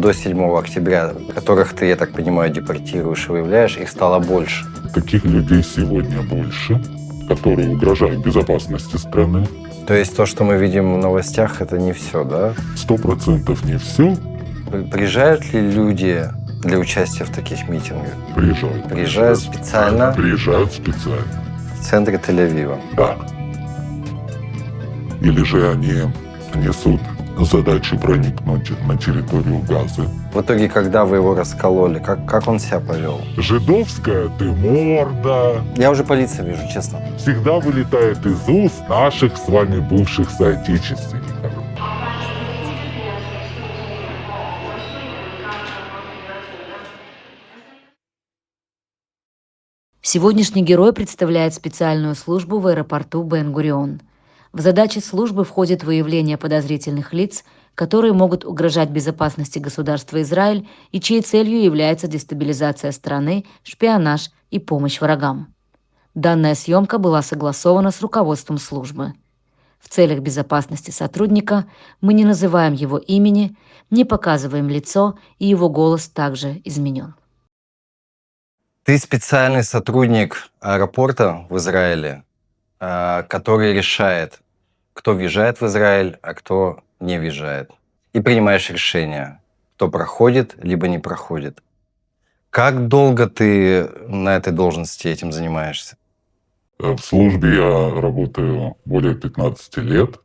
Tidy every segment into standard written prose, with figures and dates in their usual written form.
до 7 октября, которых ты, я так понимаю, депортируешь и выявляешь, их стало больше? Таких людей сегодня больше, которые угрожают безопасности страны. То есть то, что мы видим в новостях, это не все, да? 100% не все. Приезжают ли люди для участия в таких митингах? Приезжают. Приезжают специально? Приезжают специально. В центре Тель-Авива? Да. Или же они несут задачу проникнуть на территорию Газы. В итоге, когда вы его раскололи, как он себя повел? Жидовская ты морда. Я уже по лицам вижу, честно. Всегда вылетает из уст наших с вами бывших соотечественников. Сегодняшний герой представляет специальную службу в аэропорту Бен-Гурион. В задачи службы входит выявление подозрительных лиц, которые могут угрожать безопасности государства Израиль и чьей целью является дестабилизация страны, шпионаж и помощь врагам. Данная съемка была согласована с руководством службы. В целях безопасности сотрудника мы не называем его имени, не показываем лицо, и его голос также изменен. Ты специальный сотрудник аэропорта в Израиле, который решает, кто въезжает в Израиль, а кто не въезжает. И принимаешь решение, кто проходит, либо не проходит. Как долго ты на этой должности этим занимаешься? В службе я работаю более 15 лет.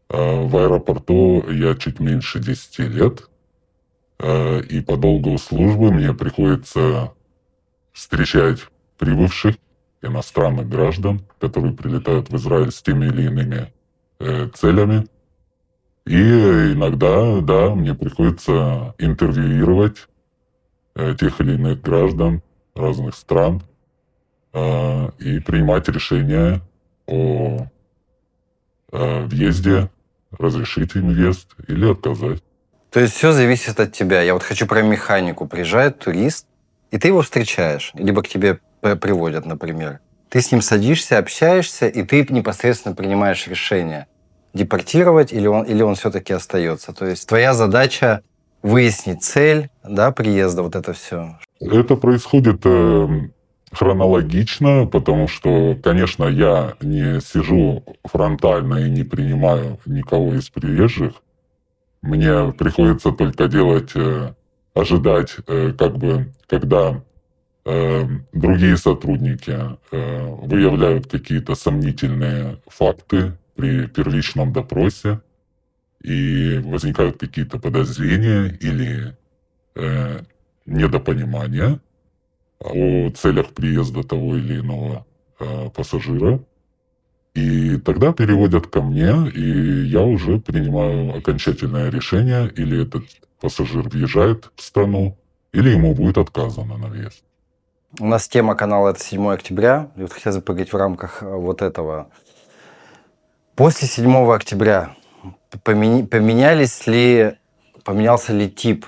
В аэропорту я чуть меньше 10 лет. И по долгу службы мне приходится встречать прибывших иностранных граждан, которые прилетают в Израиль с теми или иными целями. И иногда, да, мне приходится интервьюировать тех или иных граждан разных стран и принимать решения о въезде, разрешить им въезд или отказать. То есть все зависит от тебя. Я вот хочу про механику. Приезжает турист, и ты его встречаешь, либо к тебе приводят, например. Ты с ним садишься, общаешься, и ты непосредственно принимаешь решение, депортировать или он все-таки остается. То есть твоя задача выяснить цель, да, приезда, вот это все. Это происходит хронологично, потому что, конечно, я не сижу фронтально и не принимаю никого из приезжих. Мне приходится только ожидать, когда другие сотрудники выявляют какие-то сомнительные факты при первичном допросе, и возникают какие-то подозрения или недопонимания о целях приезда того или иного пассажира. И тогда переводят ко мне, и я уже принимаю окончательное решение, или этот пассажир въезжает в страну, или ему будет отказано на въезд. У нас тема канала – это 7 октября. И вот хотелось бы поговорить в рамках вот этого. После 7 октября поменялся ли тип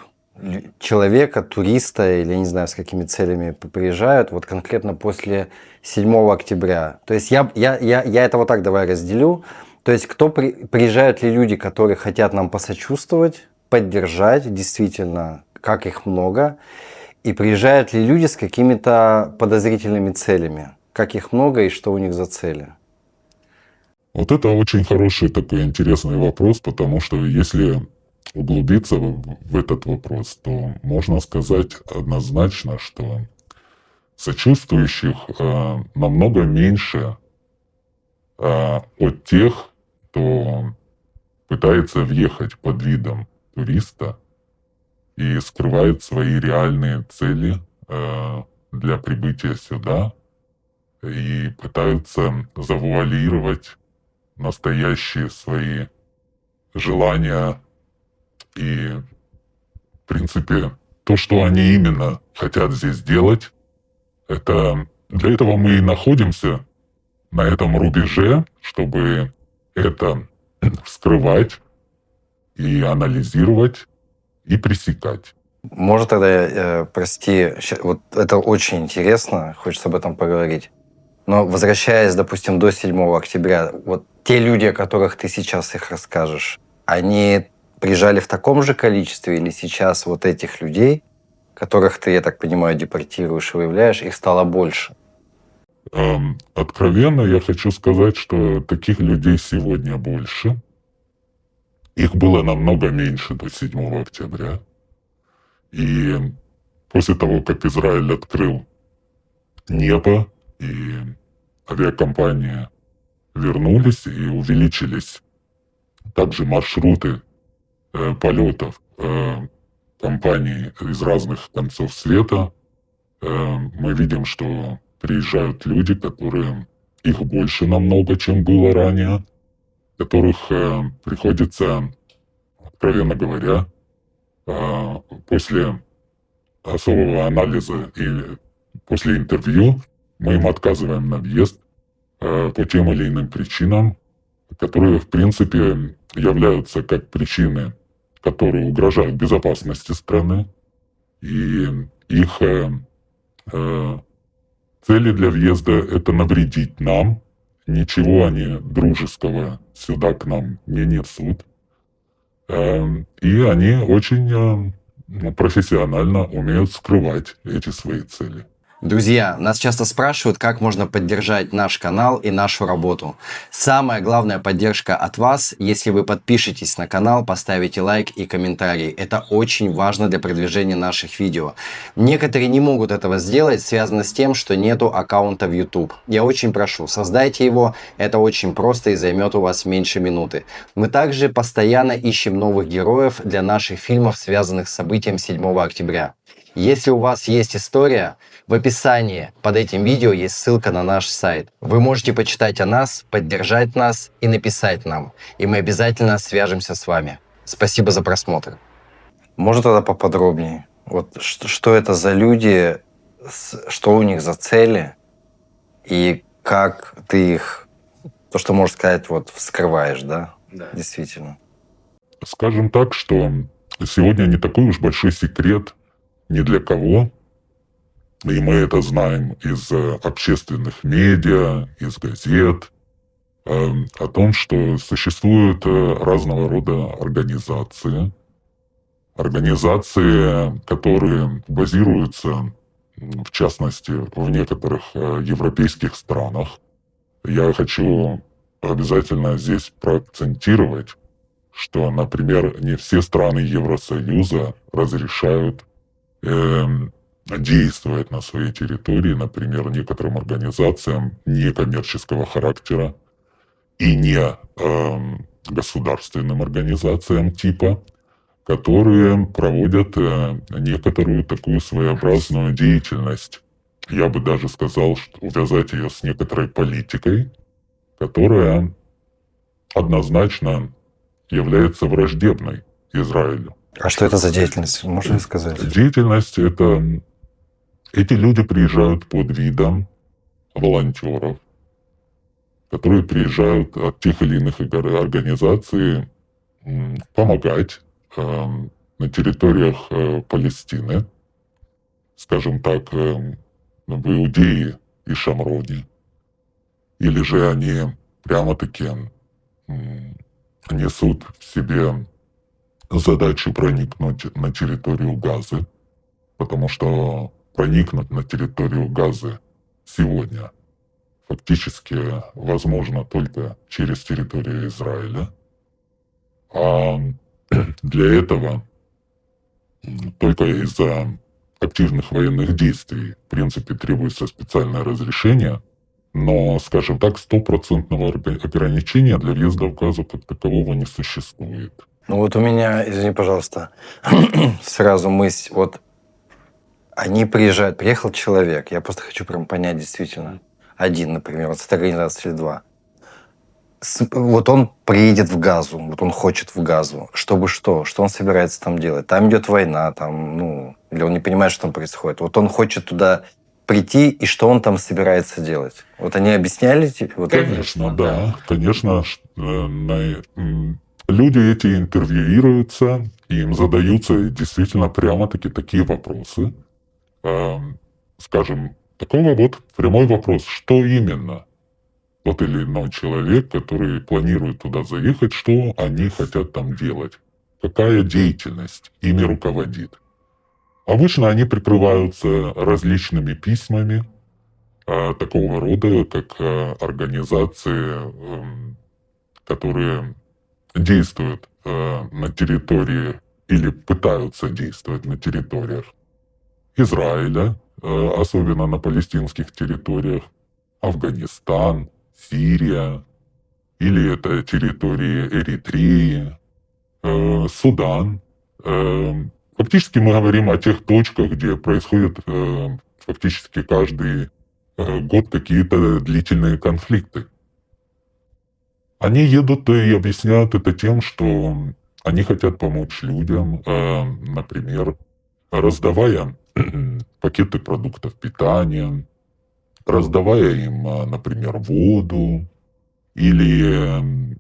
человека, туриста, или, я не знаю, с какими целями приезжают, вот конкретно после 7 октября? То есть я это вот так давай разделю. То есть приезжают ли люди, которые хотят нам посочувствовать, поддержать, действительно, как их много, и приезжают ли люди с какими-то подозрительными целями, как их много и что у них за цели? Вот это очень хороший такой интересный вопрос, потому что если углубиться в этот вопрос, то можно сказать однозначно, что сочувствующих намного меньше от тех, кто пытается въехать под видом туриста и скрывает свои реальные цели для прибытия сюда и пытаются завуалировать настоящие свои желания и, в принципе, то, что они именно хотят здесь делать, это для этого мы и находимся на этом рубеже, чтобы это вскрывать и анализировать и пресекать. Может, тогда, прости, вот это очень интересно, хочется об этом поговорить. Но возвращаясь, допустим, до 7 октября, вот те люди, о которых ты сейчас их расскажешь, они приезжали в таком же количестве, или сейчас вот этих людей, которых ты, я так понимаю, депортируешь и выявляешь, их стало больше? Откровенно я хочу сказать, что таких людей сегодня больше. Их было намного меньше до 7 октября. И после того, как Израиль открыл небо, и авиакомпании вернулись и увеличились также маршруты полетов компаний из разных концов света, мы видим, что приезжают люди, которые их больше намного, чем было ранее, которых приходится, откровенно говоря, после особого анализа и после интервью мы им отказываем на въезд по тем или иным причинам, которые, в принципе, являются как причины, которые угрожают безопасности страны, и их цели для въезда — это навредить нам, ничего они дружеского сюда к нам не несут. И они очень профессионально умеют скрывать эти свои цели. Друзья, нас часто спрашивают, как можно поддержать наш канал и нашу работу. Самая главная поддержка от вас, если вы подпишетесь на канал, поставите лайк и комментарий. Это очень важно для продвижения наших видео. Некоторые не могут этого сделать, связано с тем, что нету аккаунта в YouTube. Я очень прошу, создайте его, это очень просто и займет у вас меньше минуты. Мы также постоянно ищем новых героев для наших фильмов, связанных с событием 7 октября. Если у вас есть история, в описании под этим видео есть ссылка на наш сайт. Вы можете почитать о нас, поддержать нас и написать нам. И мы обязательно свяжемся с вами. Спасибо за просмотр. Можно тогда поподробнее? Вот что это за люди, что у них за цели, и как ты их, то, что можешь сказать, вот вскрываешь, да? Да. Действительно. Скажем так, что сегодня не такой уж большой секрет ни для кого, и мы это знаем из общественных медиа, из газет, о том, что существуют разного рода организации, которые базируются, в частности, в некоторых европейских странах. Я хочу обязательно здесь проакцентировать, что, например, не все страны Евросоюза разрешают действовать на своей территории, например, некоторым организациям некоммерческого характера и не государственным организациям типа, которые проводят некоторую такую своеобразную деятельность. Я бы даже сказал, что увязать ее с некоторой политикой, которая однозначно является враждебной Израилю. А что это за деятельность? Можно сказать? Деятельность — это... Эти люди приезжают под видом волонтеров, которые приезжают от тех или иных организаций помогать на территориях Палестины, скажем так, в Иудее и Шамроне. Или же они прямо-таки несут в себе задачу проникнуть на территорию Газы, потому что проникнуть на территорию Газы сегодня фактически возможно только через территорию Израиля. А для этого только из-за активных военных действий, в принципе, требуется специальное разрешение, но, скажем так, 100% ограничения для въезда в Газу как такового не существует. Ну вот у меня, извини, пожалуйста, сразу мысль, вот они приезжают, приехал человек, я просто хочу прям понять действительно, один, например, вот с этой организации или два. Вот он приедет в Газу, вот он хочет в Газу, чтобы что он собирается там делать? Там идет война, там, ну, или он не понимает, что там происходит. Вот он хочет туда прийти, и что он там собирается делать? Вот они объясняли? Вот конечно, это? Да, конечно. Люди эти интервьюируются, и им задаются действительно прямо-таки такие вопросы. Скажем, такого вот прямой вопрос, что именно тот или иной человек, который планирует туда заехать, что они хотят там делать, какая деятельность ими руководит. Обычно они прикрываются различными письмами такого рода, как организации, которые действуют на территории или пытаются действовать на территориях Израиля, особенно на палестинских территориях, Афганистан, Сирия, или это территории Эритреи, Судан. Фактически мы говорим о тех точках, где происходят фактически каждый год какие-то длительные конфликты. Они едут и объясняют это тем, что они хотят помочь людям, например, раздавая пакеты продуктов питания, раздавая им, например, воду или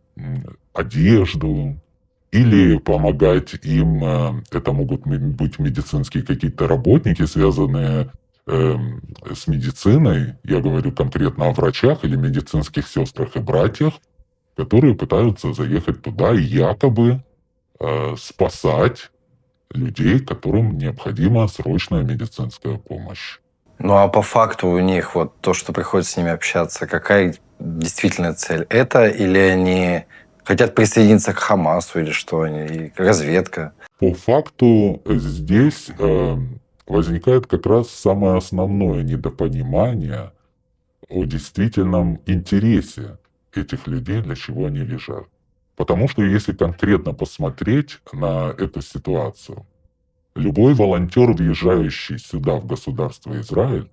одежду, или помогать им, это могут быть медицинские какие-то работники, связанные с медициной, я говорю конкретно о врачах или медицинских сестрах и братьях, которые пытаются заехать туда и якобы спасать людей, которым необходима срочная медицинская помощь. Ну а по факту у них вот то, что приходится с ними общаться, какая действительно цель? Это или они хотят присоединиться к Хамасу или что они? Разведка? По факту здесь возникает как раз самое основное недопонимание о действительном интересе этих людей, для чего они лежат. Потому что если конкретно посмотреть на эту ситуацию, любой волонтер, въезжающий сюда, в государство Израиль,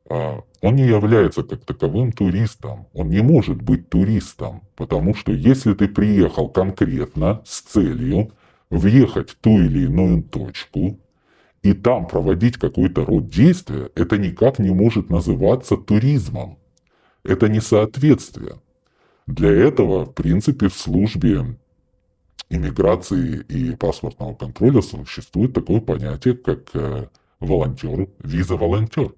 он не является как таковым туристом. Он не может быть туристом, потому что если ты приехал конкретно с целью въехать в ту или иную точку и там проводить какой-то род действия, это никак не может называться туризмом. Это несоответствие. Для этого, в принципе, в службе иммиграции и паспортного контроля существует такое понятие, как волонтер, виза-волонтер.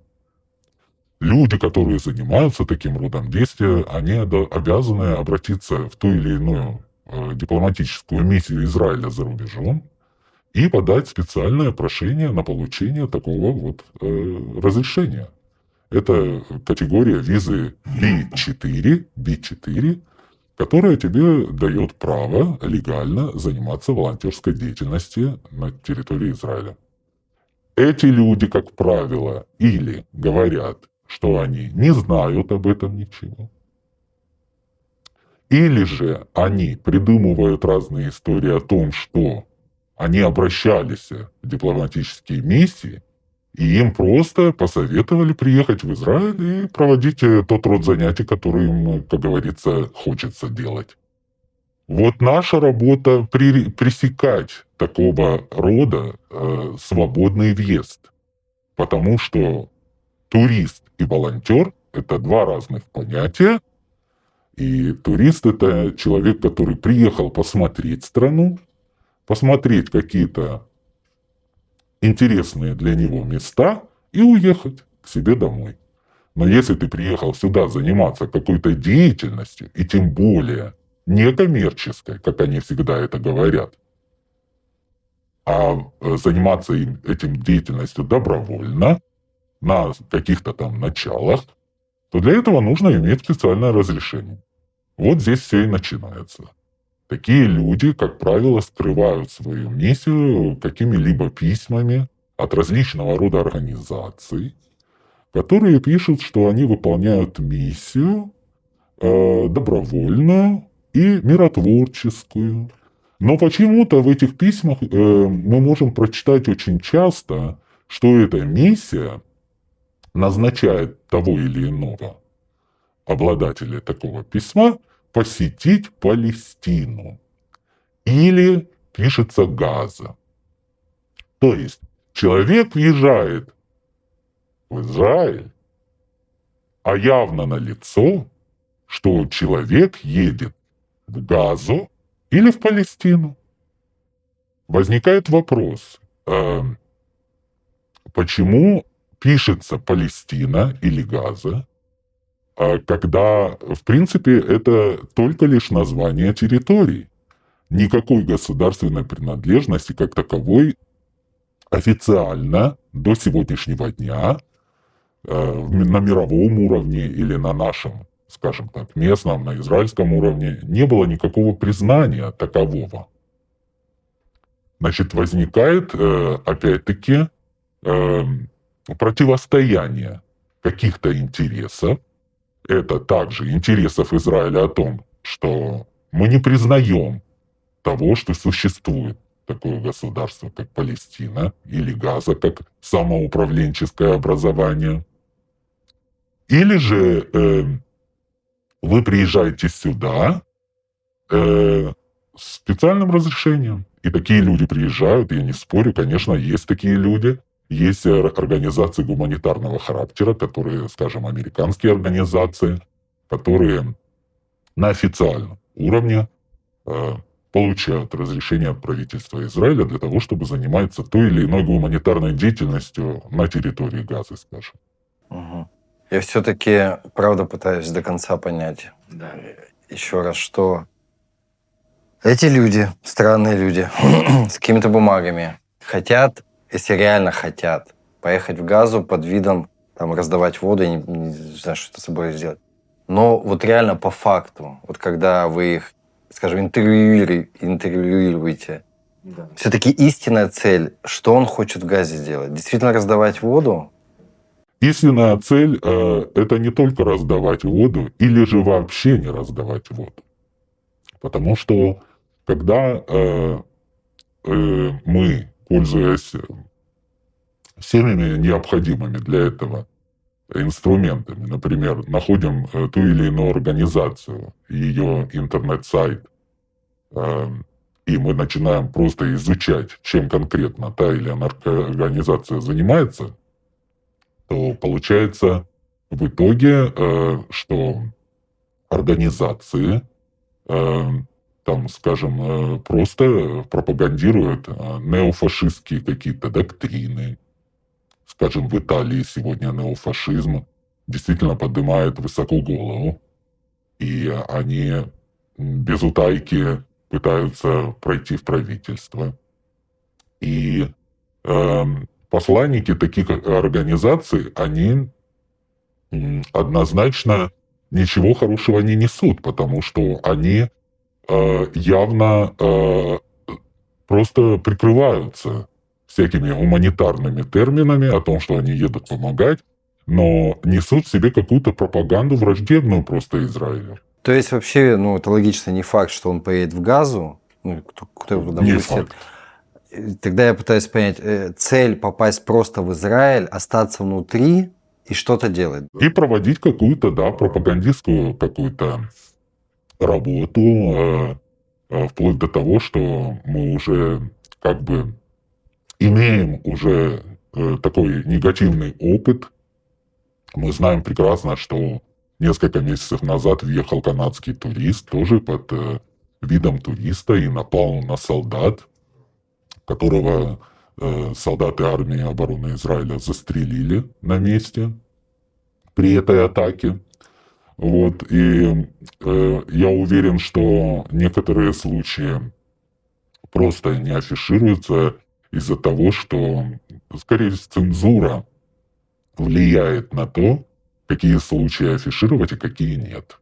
Люди, которые занимаются таким родом действия, они обязаны обратиться в ту или иную дипломатическую миссию Израиля за рубежом и подать специальное прошение на получение такого вот разрешения. Это категория визы B4, которая тебе дает право легально заниматься волонтерской деятельностью на территории Израиля. Эти люди, как правило, или говорят, что они не знают об этом ничего, или же они придумывают разные истории о том, что они обращались в дипломатические миссии, и им просто посоветовали приехать в Израиль и проводить тот род занятий, который им, как говорится, хочется делать. Вот наша работа пресекать такого рода свободный въезд. Потому что турист и волонтер – это два разных понятия. И турист – это человек, который приехал посмотреть страну, посмотреть какие-то интересные для него места и уехать к себе домой. Но если ты приехал сюда заниматься какой-то деятельностью, и тем более некоммерческой, как они всегда это говорят, а заниматься этим деятельностью добровольно, на каких-то там началах, то для этого нужно иметь специальное разрешение. Вот здесь все и начинается. Такие люди, как правило, скрывают свою миссию какими-либо письмами от различного рода организаций, которые пишут, что они выполняют миссию добровольную и миротворческую. Но почему-то в этих письмах мы можем прочитать очень часто, что эта миссия назначает того или иного обладателя такого письма посетить Палестину. Или пишется Газа. То есть человек въезжает в Израиль, а явно налицо, что человек едет в Газу или в Палестину. Возникает вопрос, почему пишется Палестина или Газа, когда, в принципе, это только лишь название территорий. никакой государственной принадлежности как таковой официально до сегодняшнего дня на мировом уровне или на нашем, скажем так, местном, на израильском уровне не было никакого признания такового. Значит, возникает, опять-таки, противостояние каких-то интересов. Это также интересов Израиля о том, что мы не признаем того, что существует такое государство, как Палестина, или Газа, как самоуправленческое образование. Или же вы приезжаете сюда с специальным разрешением. И такие люди приезжают, я не спорю, конечно, есть такие люди. Есть организации гуманитарного характера, которые, скажем, американские организации, которые на официальном уровне получают разрешение от правительства Израиля для того, чтобы заниматься той или иной гуманитарной деятельностью на территории Газы, скажем. Угу. Я все-таки, правда, пытаюсь до конца понять еще раз, что эти люди, странные люди, с какими-то бумагами, хотят, если реально хотят, поехать в Газу под видом там, раздавать воду, я не знаю, что это с собой сделать. Но вот реально по факту, вот когда вы их, скажем, интервьюируете, все-таки истинная цель, что он хочет в Газе сделать? Действительно раздавать воду? Истинная цель это не только раздавать воду, или же вообще не раздавать воду. Потому что когда мы, пользуясь всеми необходимыми для этого инструментами, например, находим ту или иную организацию, ее интернет-сайт, и мы начинаем просто изучать, чем конкретно та или иная организация занимается, то получается в итоге, что организации, там, скажем, просто пропагандируют неофашистские какие-то доктрины. Скажем, в Италии сегодня неофашизм действительно поднимает высоко голову, и они без утайки пытаются пройти в правительство. И посланники таких организаций, они однозначно ничего хорошего не несут, потому что они явно просто прикрываются всякими гуманитарными терминами о том, что они едут помогать, но несут в себе какую-то пропаганду враждебную просто Израилю. То есть вообще, ну, это логично, не факт, что он поедет в Газу, ну, кто его туда Не пустит. факт. Тогда я пытаюсь понять, цель попасть просто в Израиль, остаться внутри и что-то делать. И проводить какую-то, да, пропагандистскую какую-то работу, вплоть до того, что мы уже как бы имеем уже такой негативный опыт. Мы знаем прекрасно, что несколько месяцев назад въехал канадский турист, тоже под видом туриста, и напал на солдат, которого солдаты армии обороны Израиля застрелили на месте при этой атаке. Вот. И я уверен, что некоторые случаи просто не афишируются из-за того, что, скорее всего, цензура влияет на то, какие случаи афишировать и какие нет.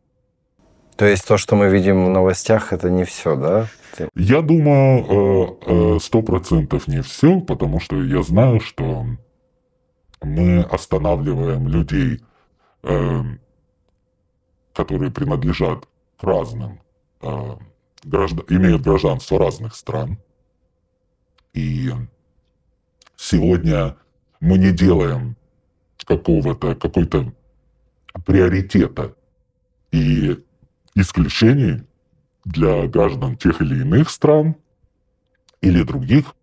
То есть то, что мы видим в новостях, это не все, да? Я думаю, 100% не все, потому что я знаю, что мы останавливаем людей, которые принадлежат к разным, имеют гражданство разных стран. И сегодня мы не делаем какой-то приоритета и исключений для граждан тех или иных стран или других.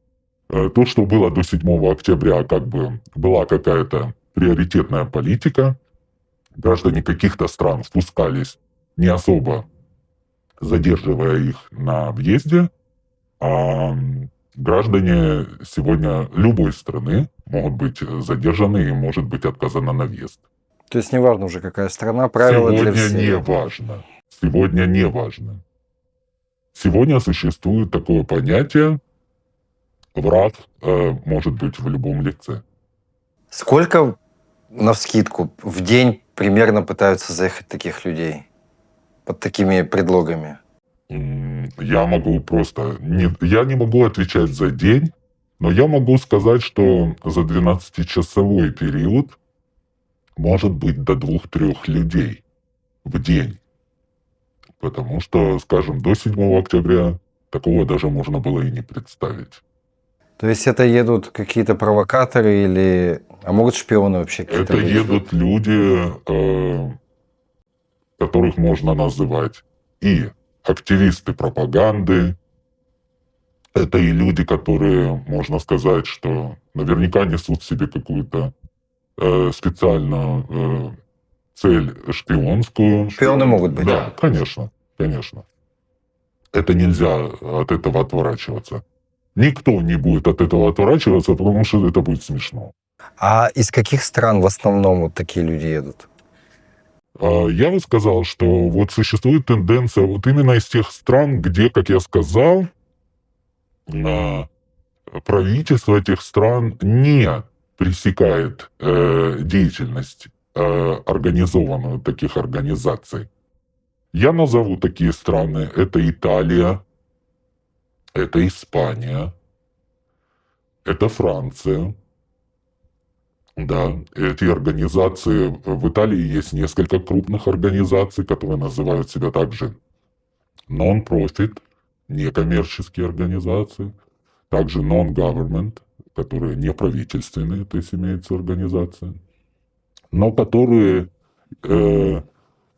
То, что было до 7 октября, как бы была какая-то приоритетная политика. Граждане каких-то стран впускались, не особо задерживая их на въезде, а граждане сегодня любой страны могут быть задержаны и может быть отказано на въезд. То есть неважно уже какая страна, правила Сегодня для всех. не важно. Сегодня не важно. Сегодня существует такое понятие «враг может быть в любом лице». Сколько, навскидку, в день примерно пытаются заехать таких людей под такими предлогами? Я могу просто... я не могу отвечать за день, но я могу сказать, что за 12-часовой период может быть до 2-3 людей в день. Потому что, скажем, до 7 октября такого даже можно было и не представить. То есть это едут какие-то провокаторы или... А могут шпионы вообще какие-то Это быть? едут люди, которых можно называть и активисты пропаганды, это и люди, которые, можно сказать, что наверняка несут в себе какую-то специальную цель шпионскую. Шпионы могут быть. Да, конечно, конечно. Это нельзя от этого отворачиваться. Никто не будет от этого отворачиваться, потому что это будет смешно. А из каких стран в основном вот такие люди едут? Я бы сказал, что вот существует тенденция вот именно из тех стран, где, как я сказал, правительство этих стран не пресекает деятельность организованную таких организаций. Я назову такие страны. Это Италия, это Испания, это Франция. Да, эти организации, в Италии есть несколько крупных организаций, которые называют себя также non-profit, некоммерческие организации, также non-government, которые неправительственные, то есть имеются организации, но которые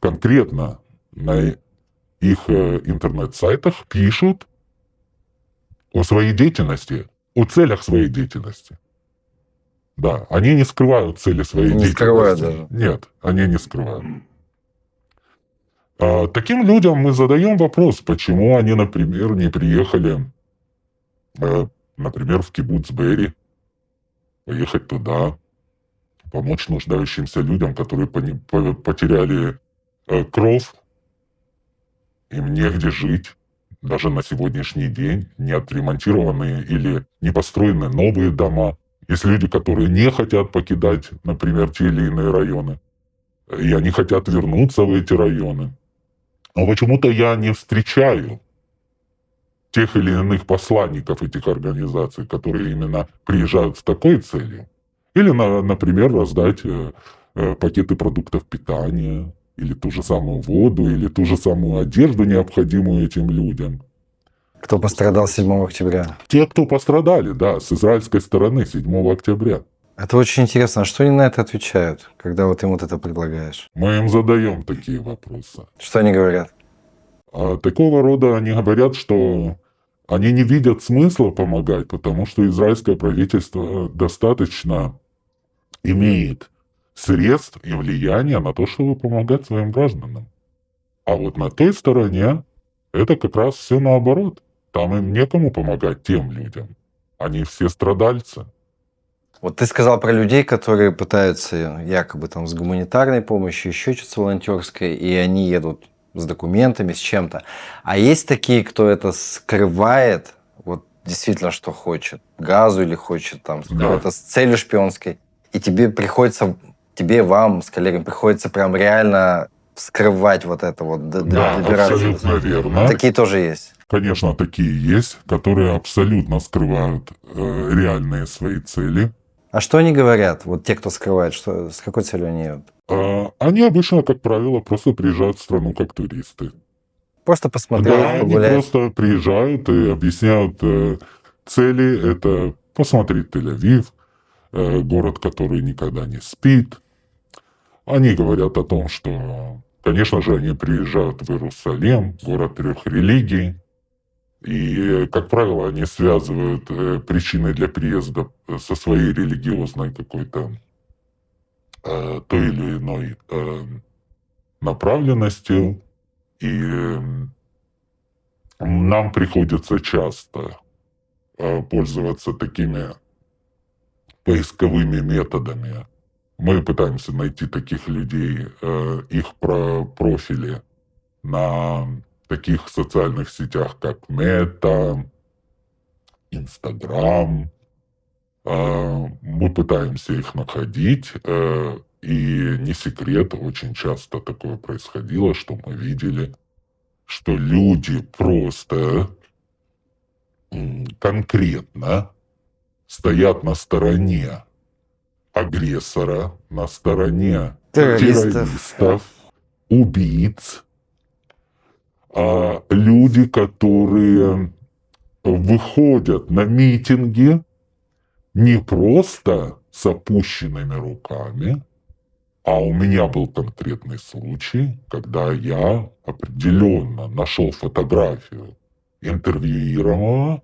конкретно на их интернет-сайтах пишут о своей деятельности, о целях своей деятельности. Да, они не скрывают цели своей Не деятельности. скрывают даже. Нет, они не скрывают. Таким людям мы задаем вопрос, почему они, например, не приехали, например, в Кибуц-Бери, поехать туда, помочь нуждающимся людям, которые потеряли кров, им негде жить, даже на сегодняшний день, не отремонтированные или не построены новые дома. Есть люди, которые не хотят покидать, например, те или иные районы, и они хотят вернуться в эти районы. Но почему-то я не встречаю тех или иных посланников этих организаций, которые именно приезжают с такой целью. Или, например, раздать пакеты продуктов питания, или ту же самую воду, или ту же самую одежду, необходимую этим людям. Кто пострадал 7 октября? Те, кто пострадали, да, с израильской стороны 7 октября. Это очень интересно. А что они на это отвечают, когда вот им вот это предлагаешь? Мы им задаем такие вопросы. Что они говорят? Такого рода они говорят, что они не видят смысла помогать, потому что израильское правительство достаточно имеет средств и влияния на то, чтобы помогать своим гражданам. А вот на той стороне это как раз все наоборот. Там им некому помогать, тем людям. Они все страдальцы. Вот ты сказал про людей, которые пытаются якобы там с гуманитарной помощью, еще что-то с волонтерской, и они едут с документами, с чем-то. А есть такие, кто это скрывает, вот действительно, что хочет, газу или хочет там с целью шпионской, и тебе приходится, вам с коллегами приходится прям реально скрывать вот это вот, добираться. Абсолютно верно. Такие тоже есть. Конечно, такие есть, которые абсолютно скрывают реальные свои цели. А что они говорят, вот те, кто скрывает, что, с какой целью они едут? Они обычно, как правило, просто приезжают в страну как туристы. Просто посмотреть, Да, погулять. они просто приезжают и объясняют цели. Это посмотреть Тель-Авив, город, который никогда не спит. Они говорят о том, что, конечно же, они приезжают в Иерусалим, город 3 религий. И, как правило, они связывают причины для приезда со своей религиозной какой-то той или иной направленностью. И нам приходится часто пользоваться такими поисковыми методами. Мы пытаемся найти таких людей, их профили на таких социальных сетях, как Мета, Инстаграм. Мы пытаемся их находить, и не секрет, очень часто такое происходило, что мы видели, что люди просто конкретно стоят на стороне агрессора, на стороне террористов, убийц, люди, которые выходят на митинги не просто с опущенными руками, а у меня был конкретный случай, когда я определенно нашел фотографию интервьюируемого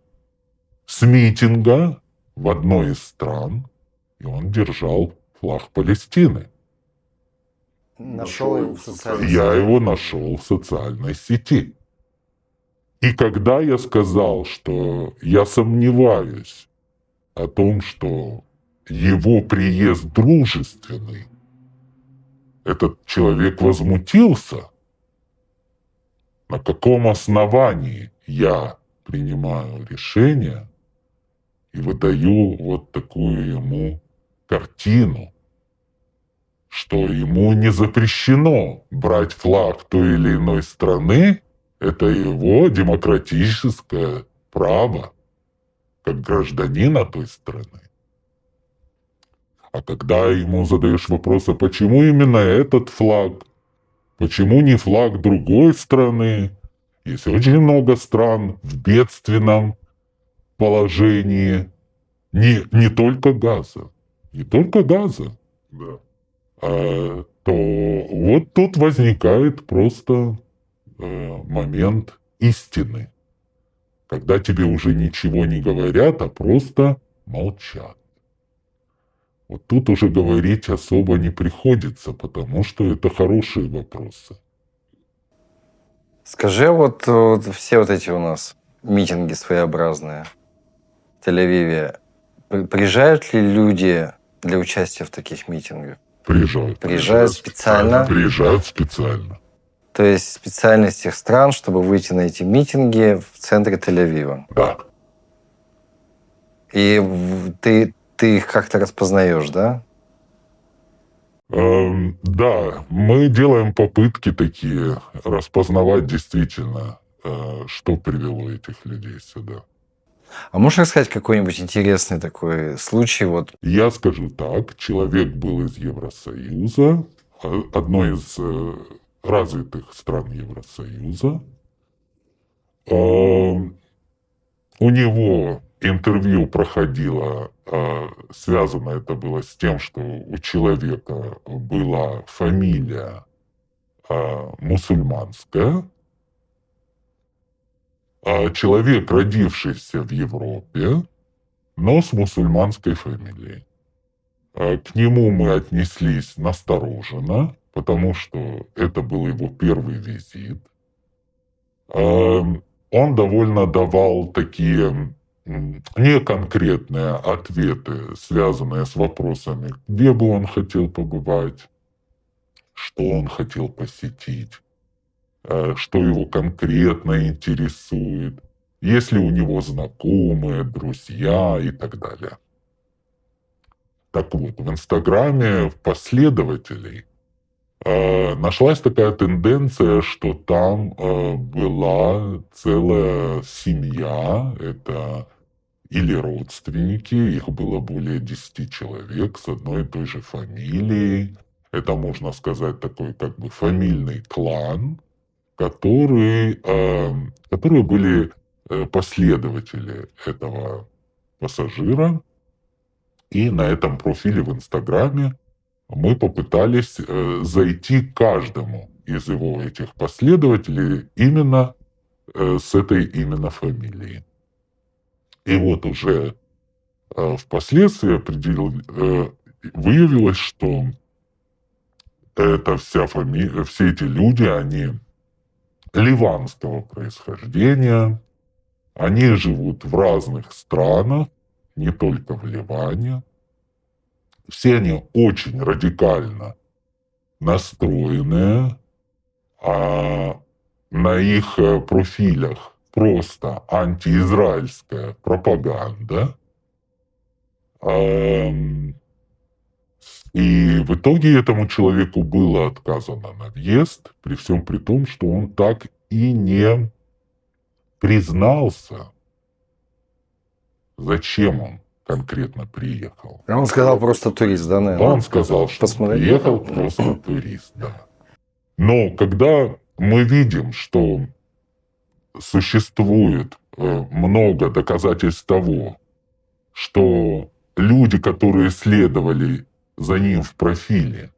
с митинга в одной из стран, и он держал флаг Палестины. Нашел его в социальной Я сети. его нашел в социальной сети. И когда я сказал, что я сомневаюсь о том, что его приезд дружественный, этот человек возмутился. На каком основании я принимаю решение и выдаю вот такую ему картину, что ему не запрещено брать флаг той или иной страны, это его демократическое право как гражданина той страны. А когда ему задаешь вопрос, а почему именно этот флаг, почему не флаг другой страны, есть очень много стран в бедственном положении, не только Газа, да. То вот тут возникает просто момент истины, когда тебе уже ничего не говорят, а просто молчат. Вот тут уже говорить особо не приходится, потому что это хорошие вопросы. Скажи, вот все вот эти у нас митинги своеобразные в Тель-Авиве, приезжают ли люди для участия в таких митингах? Приезжают специально? Приезжают специально. То есть специально из тех стран, чтобы выйти на эти митинги в центре Тель-Авива. Да. И ты их как-то распознаешь, да? Да, мы делаем попытки такие распознавать действительно, что привело этих людей сюда. А можешь рассказать какой-нибудь интересный такой случай? Вот Я скажу так, человек был из Евросоюза, одной из развитых стран Евросоюза. У него интервью проходило, связано это было с тем, что у человека была фамилия мусульманская. Человек, родившийся в Европе, но с мусульманской фамилией. К нему мы отнеслись настороженно, потому что это был его первый визит. Он довольно давал такие неконкретные ответы, связанные с вопросами, где бы он хотел побывать, что он хотел посетить, что его конкретно интересует, есть ли у него знакомые, друзья и так далее. Так вот, в Инстаграме последователей нашлась такая тенденция, что там была целая семья, это или родственники, их было более 10 человек с одной и той же фамилией. Это, можно сказать, такой как бы фамильный клан, которые были последователи этого пассажира. И на этом профиле в Инстаграме мы попытались зайти к каждому из его этих последователей именно с этой именно фамилией. И вот уже впоследствии выявилось, что все эти люди, они ливанского происхождения, они живут в разных странах, не только в Ливане. Все они очень радикально настроенные, на их профилях просто антиизраильская пропаганда. И в итоге этому человеку было отказано на въезд, при всем при том, что он так и не признался, зачем он конкретно приехал. А он сказал просто турист, да, наверное? Он сказал, что Посмотреть. приехал просто турист, да. Но когда мы видим, что существует много доказательств того, что люди, которые следовали за ним в профиле,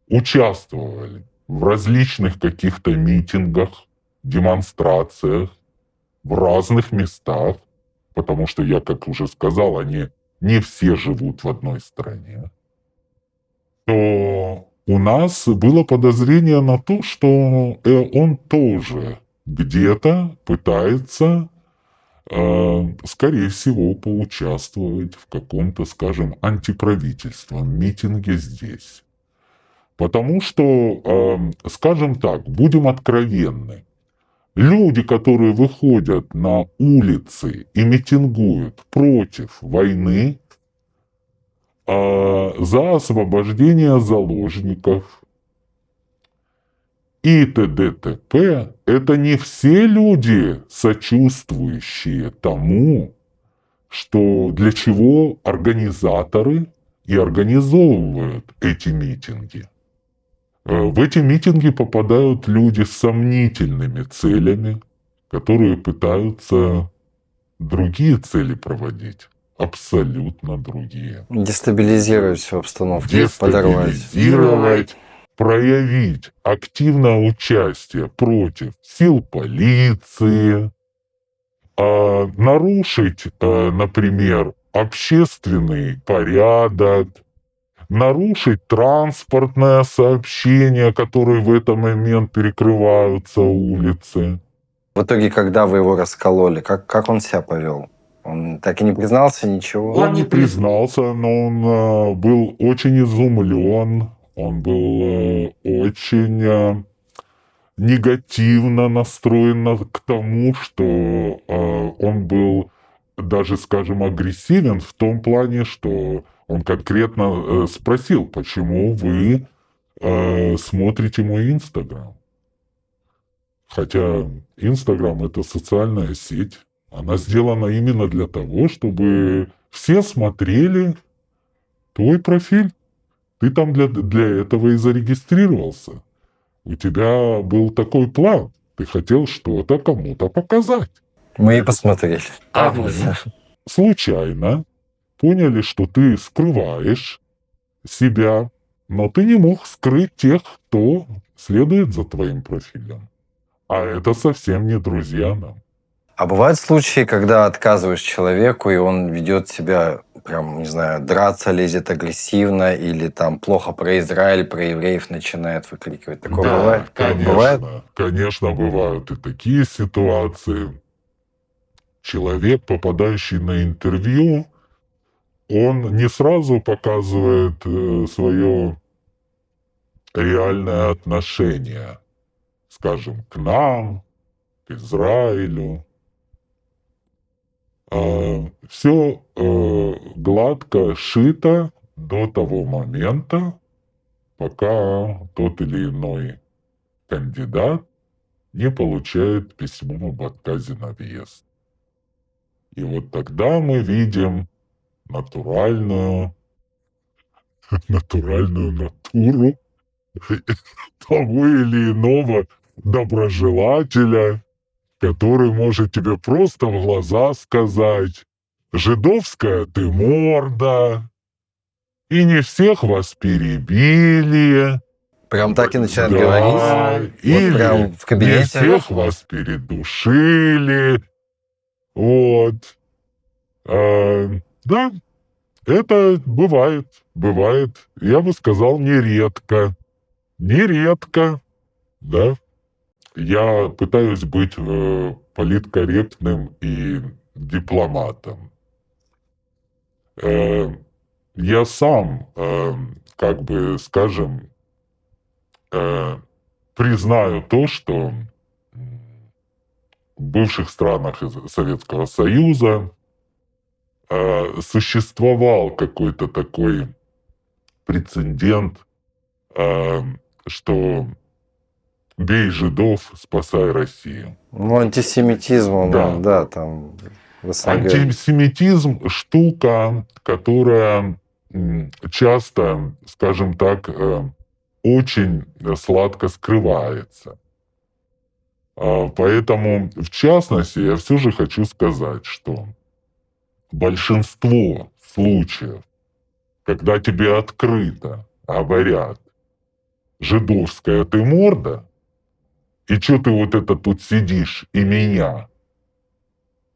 участвовали в различных каких-то митингах, демонстрациях в разных местах, потому что я, как уже сказал, они не все живут в одной стране, то у нас было подозрение на то, что он тоже где-то пытается, скорее всего, поучаствовать в каком-то, скажем, антиправительственном митинге здесь. Потому что, скажем так, будем откровенны, люди, которые выходят на улицы и митингуют против войны, за освобождение заложников и т.д. т.п., это не все люди, сочувствующие тому, что для чего организаторы и организовывают эти митинги. В эти митинги попадают люди с сомнительными целями, которые пытаются другие цели проводить. Абсолютно другие. Дестабилизировать всю обстановку, подорвать. Дестабилизировать, проявить активное участие против сил полиции, нарушить, например, общественный порядок, нарушить транспортное сообщение, которое в этот момент перекрываются улицы. В итоге, когда вы его раскололи, как он себя повел? Он так и не признался ничего? Он не признался, но он был очень изумлен, он был очень негативно настроен к тому, что он был даже, скажем, агрессивен в том плане, что он конкретно спросил, почему вы смотрите мой Инстаграм. Хотя Инстаграм — это социальная сеть. Она сделана именно для того, чтобы все смотрели твой профиль. Ты там для этого и зарегистрировался. У тебя был такой план. Ты хотел что-то кому-то показать. Мы и посмотрели. Случайно поняли, что ты скрываешь себя, но ты не мог скрыть тех, кто следует за твоим профилем. А это совсем не друзья нам. А бывают случаи, когда отказываешь человеку, и он ведет себя, прям, не знаю, драться лезет агрессивно, или там плохо про Израиль, про евреев начинает выкрикивать. Такое Да, бывает? конечно, Бывает? конечно, бывают и такие ситуации. Человек, попадающий на интервью, он не сразу показывает свое реальное отношение, скажем, к нам, к Израилю. Все гладко шито до того момента, пока тот или иной кандидат не получает письмо об отказе на въезд. И вот тогда мы видим натуральную натуру того или иного доброжелателя, который может тебе просто в глаза сказать: «Жидовская ты морда, и не всех вас перебили». Прям так и начинает Да, говорить? или Вот прям в кабинете? не всех вас передушили. Вот. Да, это бывает. Бывает. Я бы сказал, нередко. Нередко. Да. Я пытаюсь быть политкорректным и дипломатом. Я сам, как бы, скажем, признаю то, что бывших странах Советского Союза существовал какой-то такой прецедент, что «бей жидов, спасай Россию». Ну, антисемитизм, он, Да. да, там в СНГ. Антисемитизм – штука, которая часто, скажем так, очень сладко скрывается. Поэтому, в частности, я все же хочу сказать, что большинство случаев, когда тебе открыто говорят «жидовская ты морда», и что ты вот это тут сидишь и меня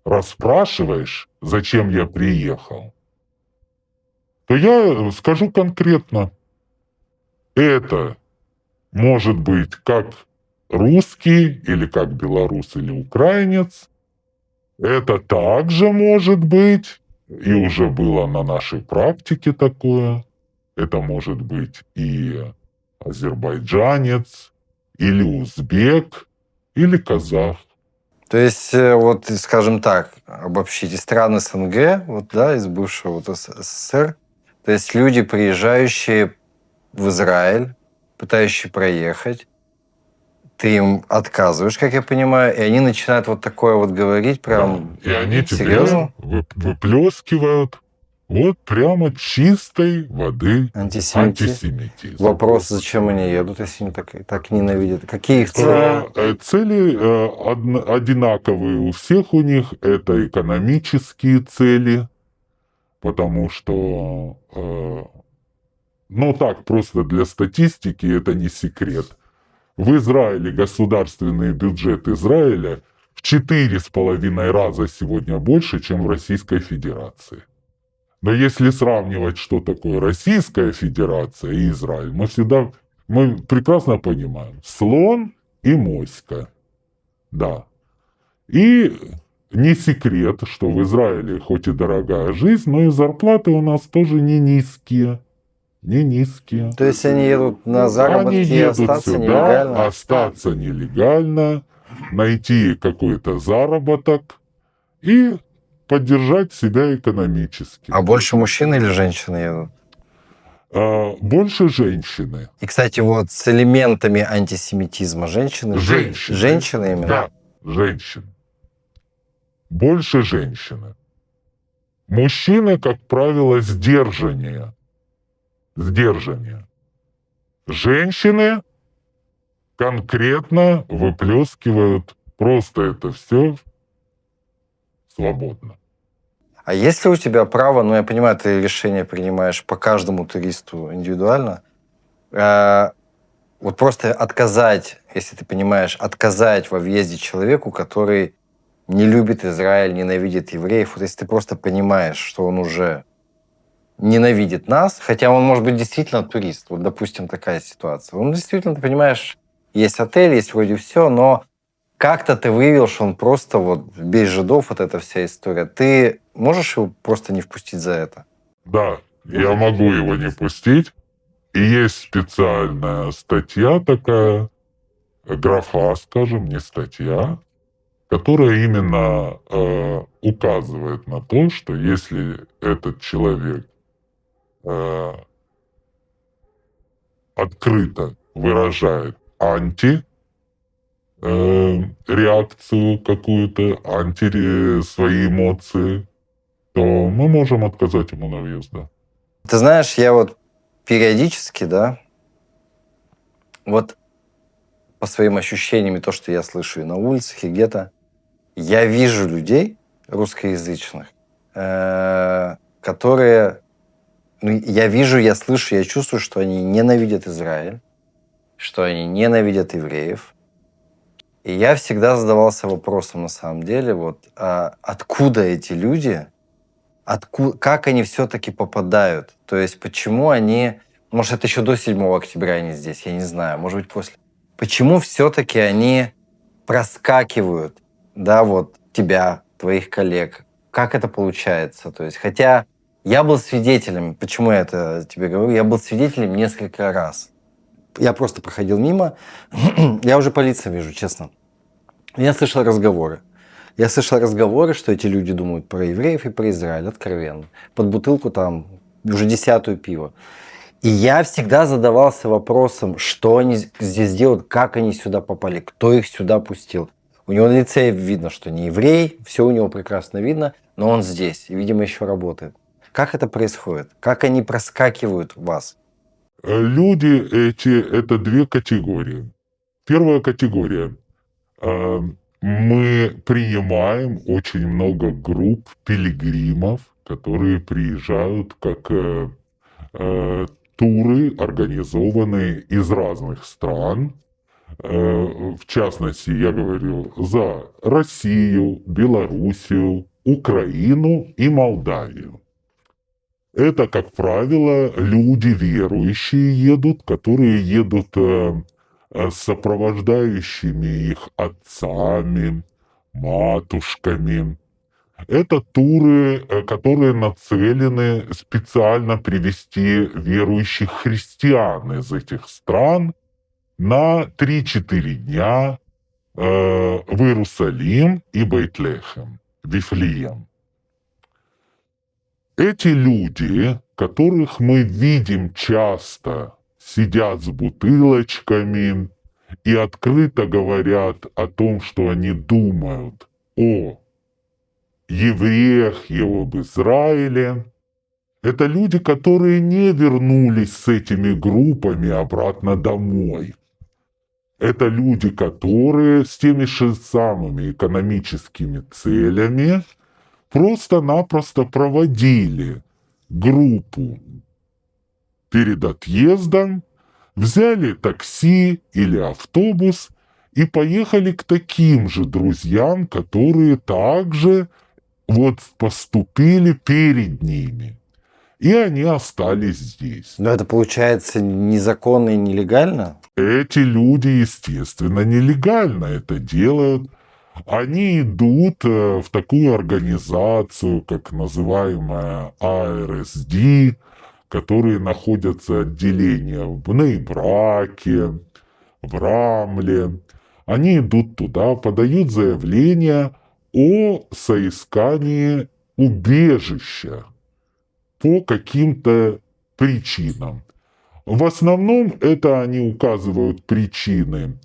расспрашиваешь, зачем я приехал, то я скажу конкретно, это может быть как русский, или как белорус, или украинец. Это также может быть, и уже было на нашей практике такое, это может быть и азербайджанец, или узбек, или казах. То есть, вот, скажем так, обобщить, из стран СНГ, вот, да, из бывшего вот СССР, то есть люди, приезжающие в Израиль, пытающие проехать, ты им отказываешь, как я понимаю, и они начинают вот такое вот говорить прям... Да. И они Серьезно? тебе выплескивают вот прямо чистой воды антисемитизм. Вопрос, зачем они едут, если они так ненавидят? Какие их цели? Цели одинаковые у всех у них. Это экономические цели, потому что, ну так, просто для статистики это не секрет. В Израиле государственный бюджет Израиля в 4,5 раза сегодня больше, чем в Российской Федерации. Но если сравнивать, что такое Российская Федерация и Израиль, мы прекрасно понимаем. Слон и моська. Да. И не секрет, что в Израиле хоть и дорогая жизнь, но и зарплаты у нас тоже не низкие. Не низкие. То есть они едут на заработки Они и едут остаться сюда, нелегально? остаться нелегально, найти какой-то заработок и поддержать себя экономически. А больше мужчин или женщин едут? Больше женщины. И, кстати, вот с элементами антисемитизма женщины? Женщины. Женщины именно? Да, женщины. Больше женщины. Мужчины, как правило, сдержаннее. Женщины конкретно выплескивают просто это все свободно. А есть ли у тебя право, ну, я понимаю, ты решение принимаешь по каждому туристу индивидуально, вот просто отказать, если ты понимаешь, отказать во въезде человеку, который не любит Израиль, ненавидит евреев, вот если ты просто понимаешь, что он уже ненавидит нас, хотя он может быть действительно турист, вот, допустим, такая ситуация. Он действительно, ты понимаешь, есть отель, есть вроде все, но как-то ты выявил, что он просто вот без жидов, вот эта вся история. Ты можешь его просто не впустить за это? Да, я могу его не пустить. И есть специальная статья такая, графа, скажем, не статья, которая именно указывает на то, что если этот человек открыто выражает реакцию какую-то, свои эмоции, то мы можем отказать ему на въезд, да. Ты знаешь, я вот периодически, да, вот по своим ощущениям, и то, что я слышу и на улицах, и где-то, я вижу людей русскоязычных, которые, ну, я вижу, я слышу, я чувствую, что они ненавидят Израиль, что они ненавидят евреев. И я всегда задавался вопросом, на самом деле, вот, откуда эти люди, как они все-таки попадают? То есть почему они... Может, это еще до 7 октября они здесь, я не знаю, может быть, после. Почему все-таки они проскакивают, да, вот тебя, твоих коллег? Как это получается? То есть, хотя я был свидетелем, почему я это тебе говорю, я был свидетелем несколько раз. Я просто проходил мимо, я уже по лицам вижу, честно. Я слышал разговоры. Я слышал разговоры, что эти люди думают про евреев и про Израиль, откровенно. Под бутылку там уже 10-ю пива. И я всегда задавался вопросом, что они здесь делают, как они сюда попали, кто их сюда пустил. У него на лице видно, что не еврей, все у него прекрасно видно, но он здесь и, видимо, еще работает. Как это происходит? Как они проскакивают вас? Люди эти — это две категории. Первая категория. Мы принимаем очень много групп пилигримов, которые приезжают как туры, организованные из разных стран. В частности, я говорю за Россию, Белоруссию, Украину и Молдавию. Это, как правило, люди верующие едут, которые едут с сопровождающими их отцами, матушками. Это туры, которые нацелены специально привести верующих христиан из этих стран на 3-4 дня в Иерусалим и Бейтлехем, Вифлеем. Эти люди, которых мы видим часто, сидят с бутылочками и открыто говорят о том, что они думают о евреях и об Израиле. Это люди, которые не вернулись с этими группами обратно домой. Это люди, которые с теми же самыми экономическими целями просто-напросто проводили группу перед отъездом, взяли такси или автобус и поехали к таким же друзьям, которые также поступили перед ними. И они остались здесь. Но это получается незаконно и нелегально? Эти люди, естественно, нелегально это делают. Они идут в такую организацию, как называемая АРСД, которые находятся отделения в Нейбраке, в Рамле. Они идут туда, подают заявление о соискании убежища по каким-то причинам. В основном это они указывают причины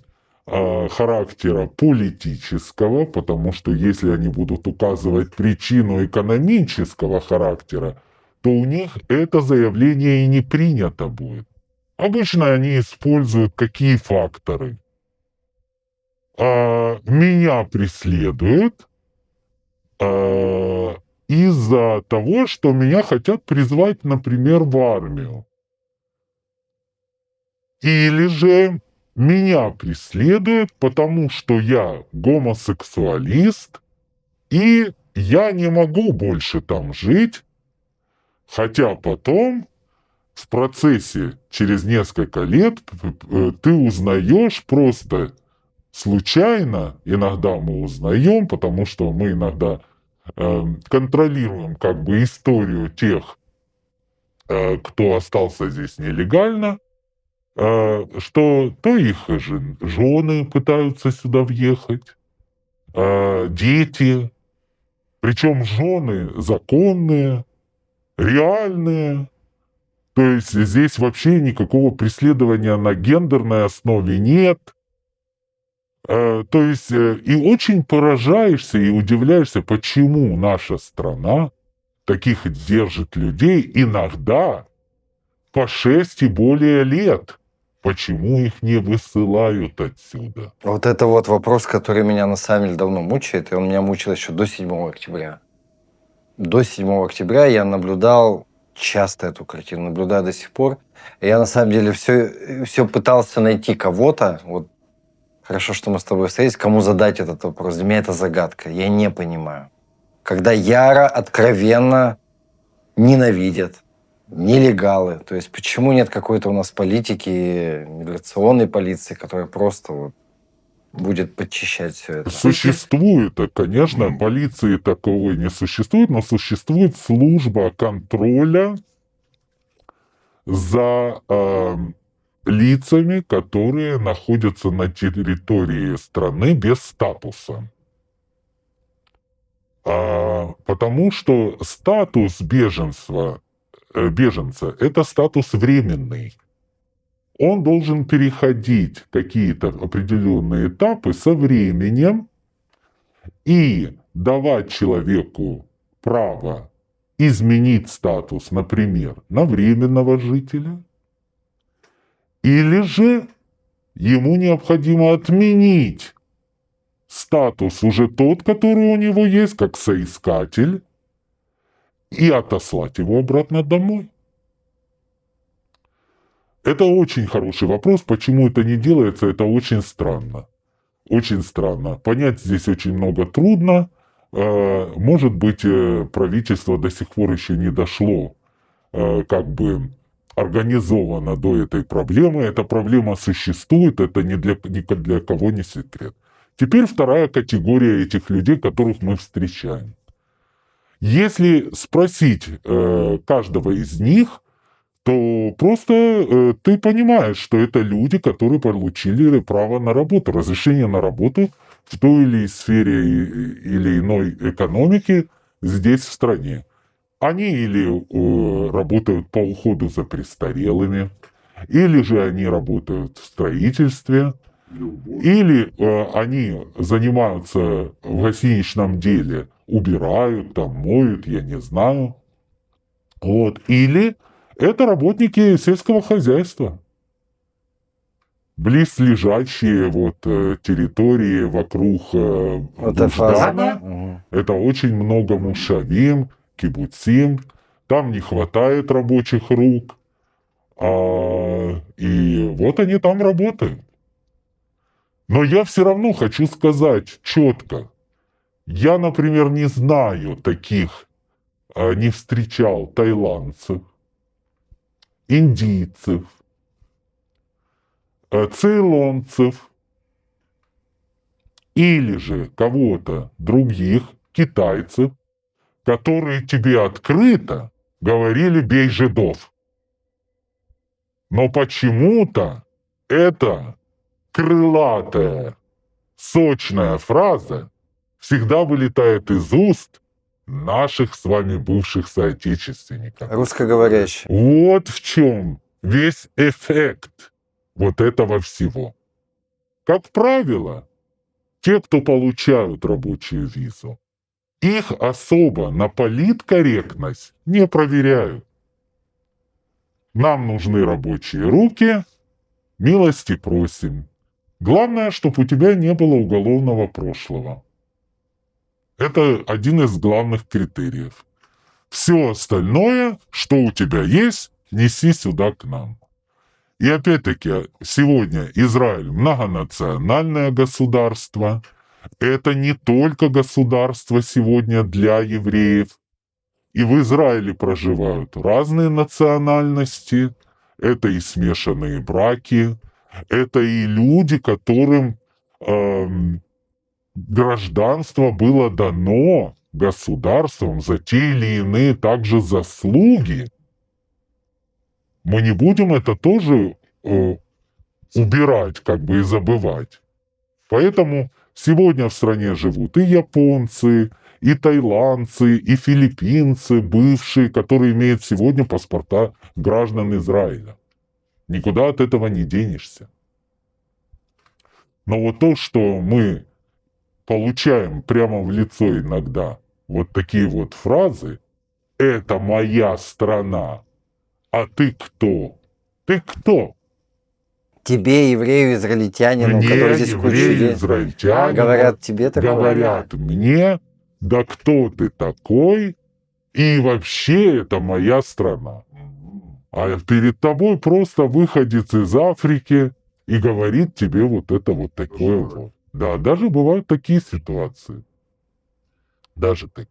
характера политического, потому что если они будут указывать причину экономического характера, то у них это заявление и не принято будет. Обычно они используют какие факторы? Меня преследуют из-за того, что меня хотят призвать, например, в армию. Или же меня преследуют, потому что я гомосексуалист, и я не могу больше там жить, хотя потом в процессе через несколько лет ты узнаешь просто случайно, иногда мы узнаем, потому что мы иногда контролируем как бы историю тех, кто остался здесь нелегально, что то их жены пытаются сюда въехать, дети, причем жены законные, реальные. То есть здесь вообще никакого преследования на гендерной основе нет. То есть и очень поражаешься и удивляешься, почему наша страна таких держит людей иногда по 6 и более лет. Почему их не высылают отсюда? Вот это вот вопрос, который меня на самом деле давно мучает, и он меня мучил еще до 7 октября. До 7 октября я наблюдал часто эту картину, наблюдаю до сих пор. И я на самом деле все пытался найти кого-то, вот хорошо, что мы с тобой встретились, кому задать этот вопрос. Для меня это загадка, я не понимаю. Когда яро, откровенно ненавидят, нелегалы. То есть почему нет какой-то у нас политики, миграционной полиции, которая просто будет подчищать все это? Существует, конечно, полиции таковой не существует, но существует служба контроля за лицами, которые находятся на территории страны без статуса. Потому что статус беженца – это статус временный. Он должен переходить какие-то определенные этапы со временем и давать человеку право изменить статус, например, на временного жителя, или же ему необходимо отменить статус уже тот, который у него есть, как соискатель, и отослать его обратно домой. Это очень хороший вопрос. Почему это не делается, это очень странно. Очень странно. Понять здесь очень много трудно. Может быть, правительство до сих пор еще не дошло как бы организованно до этой проблемы. Эта проблема существует, это ни для кого не секрет. Теперь вторая категория этих людей, которых мы встречаем. Если спросить каждого из них, то просто ты понимаешь, что это люди, которые получили право на работу, разрешение на работу в той или иной сфере или иной экономики здесь, в стране. Они или работают по уходу за престарелыми, или же они работают в строительстве, или они занимаются в гостиничном деле, убирают, там, моют, я не знаю. Вот. Или это работники сельского хозяйства. Близлежащие территории вокруг Гуж-Дана. Это очень много мушавим, кибуцим. Там не хватает рабочих рук. И вот они там работают. Но я все равно хочу сказать четко. Я, например, не знаю таких, не встречал тайландцев, индийцев, цейлонцев или же кого-то других, китайцев, которые тебе открыто говорили «бей жидов». Но почему-то эта крылатая, сочная фраза всегда вылетает из уст наших с вами бывших соотечественников. Русскоговорящих. Вот в чем весь эффект вот этого всего. Как правило, те, кто получают рабочую визу, их особо на политкорректность не проверяют. Нам нужны рабочие руки, милости просим. Главное, чтобы у тебя не было уголовного прошлого. Это один из главных критериев. Все остальное, что у тебя есть, неси сюда к нам. И опять-таки, сегодня Израиль многонациональное государство. Это не только государство сегодня для евреев. И в Израиле проживают разные национальности. Это и смешанные браки. Это и люди, которым гражданство было дано государством за те или иные также заслуги. Мы не будем это тоже убирать, как бы и забывать. Поэтому сегодня в стране живут и японцы, и таиландцы, и филиппинцы, бывшие, которые имеют сегодня паспорта граждан Израиля. Никуда от этого не денешься. Но вот то, что мы получаем прямо в лицо иногда вот такие вот фразы: «Это моя страна, а ты кто?» Ты кто? Тебе, еврею, израильтянину, Мне, который здесь кучу еврею, людей, израильтянину, говорят тебе такое? говорят мне: да кто ты такой? И вообще это моя страна. А перед тобой просто выходец из Африки и говорит тебе вот это вот такое вот. Да, даже бывают такие ситуации. Даже такие.